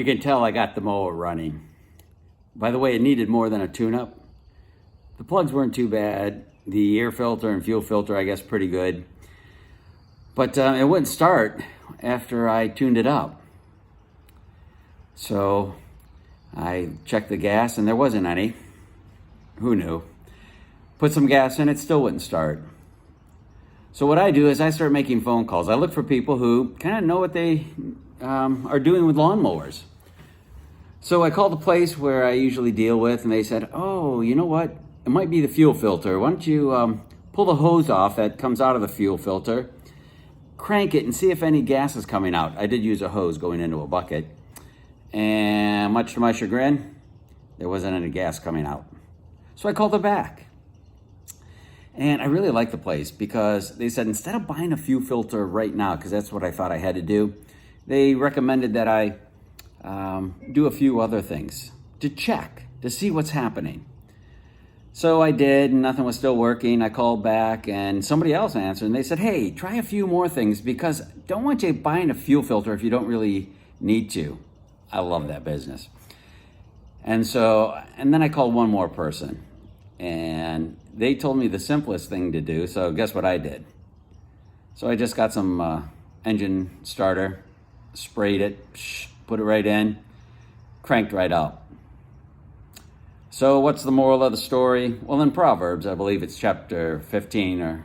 You can tell I got the mower running. By the way, it needed more than a tune-up. The plugs weren't too bad. The air filter and fuel filter, I guess, pretty good. But it wouldn't start after I tuned it up. So I checked the gas and there wasn't any. Who knew? Put some gas in, it still wouldn't start. So what I do is I start making phone calls. I look for people who kind of know what they are doing with lawnmowers. So I called the place where I usually deal with, and they said, oh, you know what? It might be the fuel filter. Why don't you pull the hose off that comes out of the fuel filter, crank it, and see if any gas is coming out. I did use a hose going into a bucket. And much to my chagrin, there wasn't any gas coming out. So I called them back. And I really like the place because they said instead of buying a fuel filter right now, because that's what I thought I had to do, they recommended that I do a few other things to check, to see what's happening. So I did, and nothing was still working. I called back, and somebody else answered, and they said, hey, try a few more things because don't want you buying a fuel filter if you don't really need to. I love that business. And then I called one more person, and they told me the simplest thing to do, so guess what I did? So I just got some engine starter, sprayed it, put it right in, cranked right up. So what's the moral of the story? Well, in Proverbs, I believe it's chapter 15,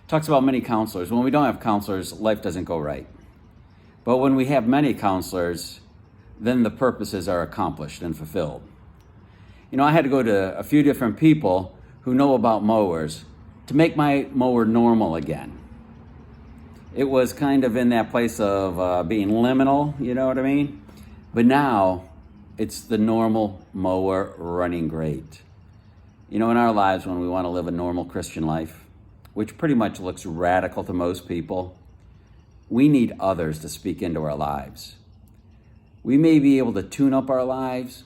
talks about many counselors. When we don't have counselors, life doesn't go right. But when we have many counselors, then the purposes are accomplished and fulfilled. You know, I had to go to a few different people who know about mowers to make my mower normal again. It was kind of in that place of being liminal, you know what I mean? But now it's the normal mower running great. You know, in our lives, when we want to live a normal Christian life, which pretty much looks radical to most people, we need others to speak into our lives. We may be able to tune up our lives,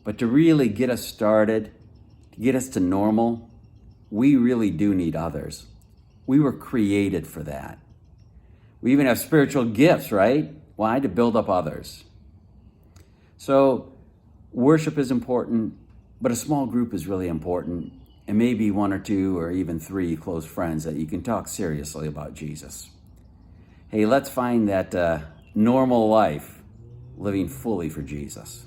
but to really get us started, to get us to normal, we really do need others. We were created for that. We even have spiritual gifts, right? Why? To build up others. So worship is important, but a small group is really important. And maybe one or two or even three close friends that you can talk seriously about Jesus. Hey, let's find that normal life living fully for Jesus.